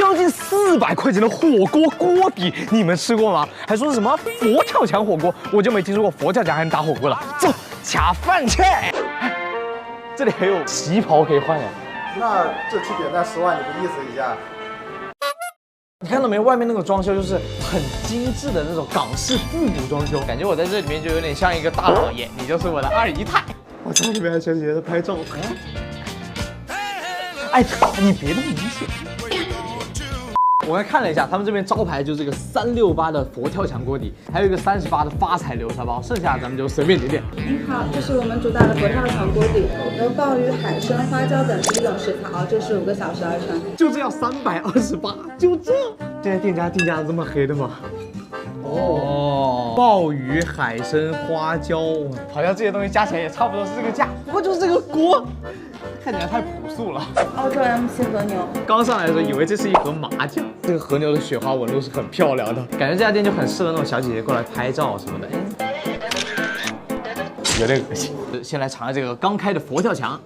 将近400块钱的火锅锅底，你们吃过吗？还说是什么佛跳墙火锅，我就没听说过佛跳墙还能打火锅了。走，卡饭去！这里还有旗袍可以换呀。那这去点赞10万，你不意思一下？你看到没？外面那个装修就是很精致的那种港式复古装修，感觉我在这里面就有点像一个大老爷，你就是我的二姨太。我在里面还小姐姐在拍照。哎，你别那么明显。我还看了一下，他们这边招牌就是这个368的佛跳墙锅底，还有一个38的发财流沙包，剩下咱们就随便点点。您好，这是我们主打的佛跳墙锅底，由鲍鱼、海参、花椒等11种食材熬制15个小时而成。就这要328，就这。现在店家定价的这么黑的吗？哦，鲍鱼、海参、花椒，好像这些东西加起来也差不多是这个价，不过就是这个锅看起来太朴素了。澳洲 MC 和牛，刚上来的时候以为这是一盒麻酱，这个和牛的雪花纹路是很漂亮的，感觉这家店就很适合那种小姐姐过来拍照什么的。有点恶心。先来尝一下这个刚开的佛跳墙。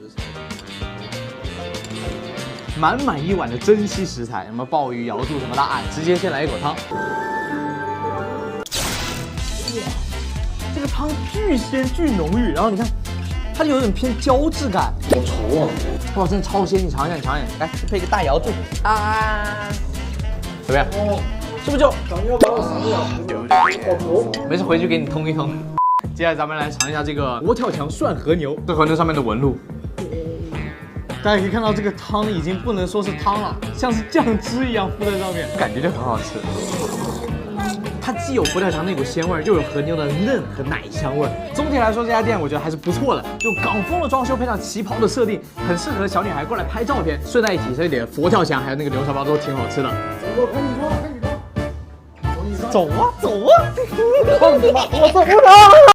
满满一碗的珍稀食材，什么鲍鱼、瑶柱什么的，哎，直接先来一口汤。哇，这个汤巨鲜巨浓郁，然后你看，它有点偏胶质感，好稠啊！哇，真的超鲜，你尝一下，你尝一下，来配个大瑶柱啊，怎么样？哦，是不是就？咱们要把我嗓子咬好稠。没事，回去给你通一通。接下来咱们来尝一下这个佛跳墙涮和牛，这和牛上面的纹路。大家可以看到，这个汤已经不能说是汤了，像是酱汁一样敷在上面，感觉就很好吃。它既有佛跳墙那股鲜味，又有和牛的嫩和奶香味。总体来说，这家店我觉得还是不错的，就港风的装修配上旗袍的设定，很适合小女孩过来拍照片。顺带一提，这点佛跳墙还有那个牛沙包都挺好吃的。我看你说，看你说。走啊走啊！我走不了。